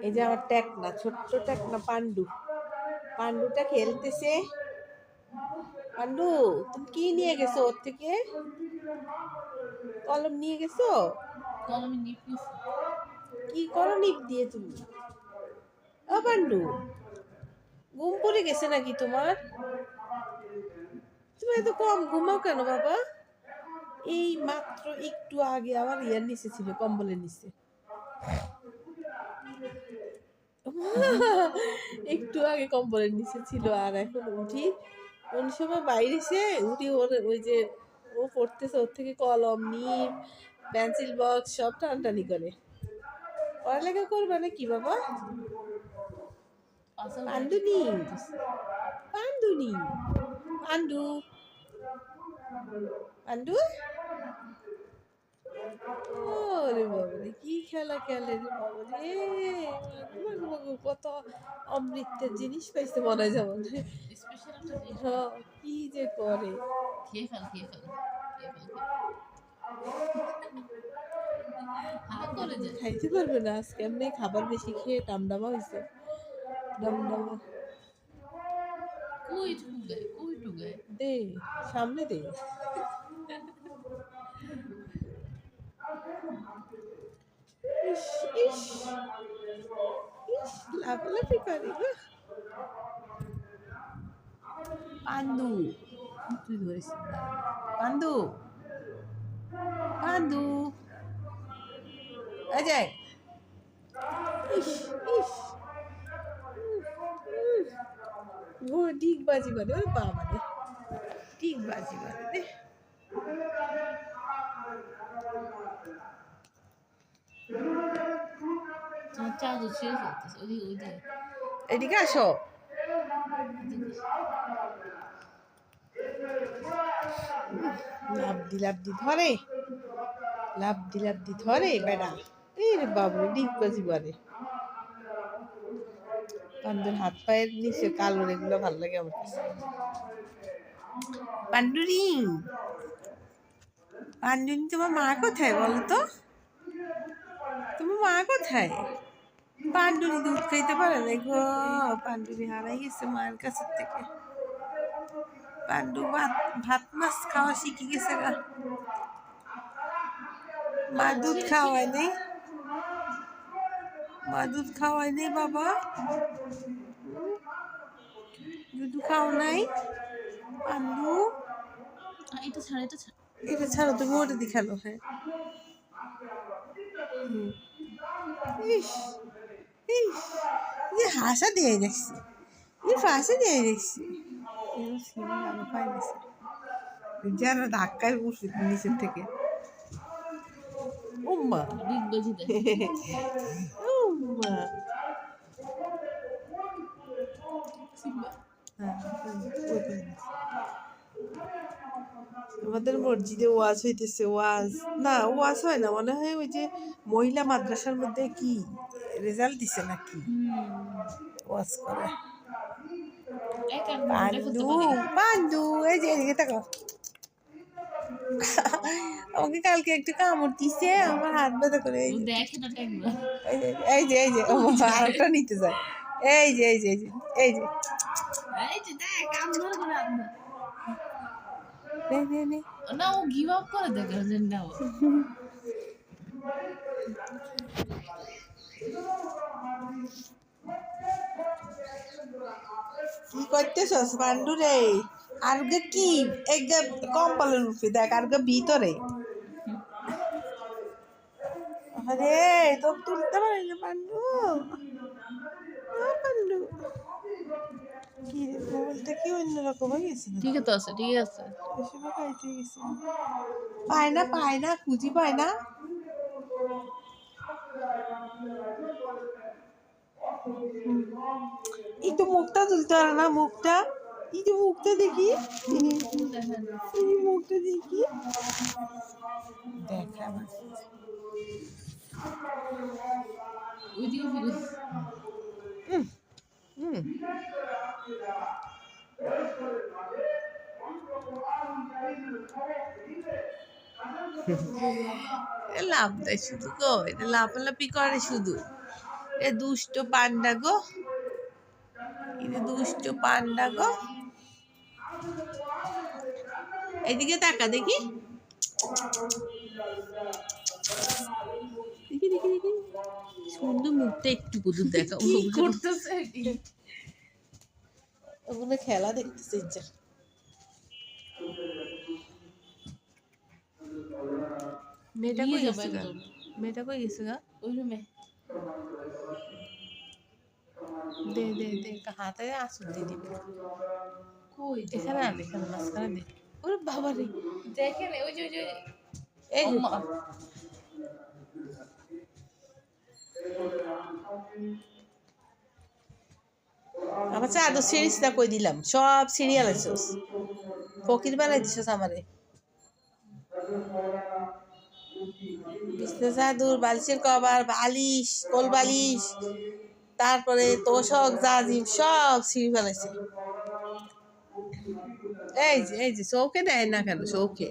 এই যে আমার টেকনা, ছোট্ট টেকনা পান্ডু। পান্ডুটা খেলতেছে। পান্ডু, তুমি কি নিয়ে গেছো ওর থেকে? কলম নিয়ে গেছো? কলমে নিপ নিছি। কি করো নিপ দিয়ে তুমি? ও পান্ডু, ঘুম পড়ে গেছে নাকি তোমার? তুমি এত কম ঘুমাও কেন বাবা? এই মাত্র একটু আগে আমার ইয়ার নিচে ছিল, কম্বলের নিচে। একটু আগে কম্বলের নিচে ছিল, আর এখন উঠি কোন সময় বাইরেছে উঠি, ওর ওই যে ও পড়তেছে, ওর থেকে কলম নিব পেন্সিল বক্স সব টানটানি করে। পড়ালেখা করবে নাকি বাবা? পান্ডুনি, পান্ডুনি, পান্ডু, পান্ডু। ওরে বাবারে, কি খেলা খেলে রে বাবারে! মাগো মাগো, কত অমৃতের জিনিস পাইছে মনে হয়, যেমন স্পেশাল একটা জিনিস। কি যে করে! খেয়ে ফেল, খেয়ে ফেল, খেয়ে ফেল। হা করে যায়। খাইতে পারবে না আজকে, এমনি খাবার বেশি খেয়ে টামডামা হয়েছে, ডামডামা। কই ঠুকায়, কই ঠুকায়। দে, সামনে দে। ইস ইস ইস, লাফালাফি করে গো। পান্ডু, তুই ধরেছিস পান্ডু, পান্ডু, অজয়। ইস ইস, ও ঠিক বাজি মারে, ওরে বাবা রে, ঠিক বাজি মারে রে। তোমার চাদর ছিঁড়ে ফেলতেছে। ওই যে এদিকে আসো। লাভদি লাভদি ধরে, লাভদি লাভদি ধরে বেড়া। এই রে বাবরে, ডিগবাজি মারে। পান্ডুর হাত পায়ের নিচে কালো, এগুলো ভালো লাগে আমার কাছে। পান্ডুরি, পান্ডুরি, তোমার মা কোথায় বলো তো? তোমার মা কোথায়? পান্ডুরি দুধ খাইতে পারে না গো। পান্ডুরি হারাই গেছে মায়ের কাছ থেকে। পান্ডু ভাত ভাত মাছ খাওয়া শিখে গেছে গা। মা দুধ খাওয়ায় নেই, মা দুধ খাওয়ায় নেই বাবা। দুধ খাও নাই পান্ডু? এটা ছাড়, এটা ছাড়। এটা ছাড়ো, তুমি ওটা দিয়ে খেলো। হ্যাঁ, ইস ইস, যে হাসা দিয়ে দেখছি, ফাঁসে দিয়ে দেখছি। যারা ধাক্কায় উঠছে নিচের থেকে। উম্মা, ডিগবাজি দেয়। উম্মা। সিম্বা। আমাদের মসজিদে ওয়াজ হইতেছে, ওয়াজ না, ওয়াজ হয় না মনে হয়, ওই যে মহিলা মাদ্রাসার মধ্যে কি রেজাল্ট দিছে নাকি, ওয়াজ করে। পান্ডু, পান্ডু, এই যে এদিকে তাকাও। আমাকে কালকে একটু কামড় দিছে, আমার হাত ব্যথা করে। দেখে না ট্যাংরা। এই যে এই যে আরেকটা নিতে যায়। এই যে এই যে এই যে এই যে এই যে দেখ, কাম ধরে করে আনবে। নে নে নে। না, ও গিভ আপ করে দেখার জন্য। কি করতেছস পান্ডু রে? আর কি একদম কম্বলের উপরে দেখ, আর ভিতরে। আরে তো তুলতে পারি না পান্ডু, পান্ডু। কি মোবাইলটা কি অন্যরকম হয়ে গেছে? ঠিক আছে, ঠিক আছে। পায় না, পায় না, খুঁজি পায় না। একটু মুখটা তুলতে পারে না, মুখটা, একটু মুখটা দেখি, মুখটা দেখি, দেখা ওইদিকে ফিরে। লাভ দেয় শুধু গো, এটা লাফালাফি করে শুধু। এ দুষ্ট পান্ডা গো, এটা দুষ্ট পান্ডা গো। এদিকে তাকা দেখি, দেখি দেখি দেখি, সুন্দর মুখটা একটু কুদুর দেখা। কি করতেছে এটি? ওগুলো খেলা দেখতেছে যা। মেয়েটা নিয়ে কই যাবো গেছে গা? একদম মেয়েটা কই গেছে গা? ওই রুমে। দে দে দে, হাতে আসুন দিয়ে দিবি। কই যে? এখানে আন, এখানে মাঝখানে দে। ওরে বাবা রে, দেখেন ওই যে ওই যে এই যে আম্মা। আমার চাদর সিরিজ না কই দিলাম, সব সিরিয়াল আছিস, ফকির বানাই দিছিস আমারে। বিছনা চাদর, বালিশের কভার, বালিশ, কোল বালিশ, তারপরে তোষক জাজিম সব ছিঁড়ে ফেলেছে। এই যে চৌকে দেয় না কেন, চৌকে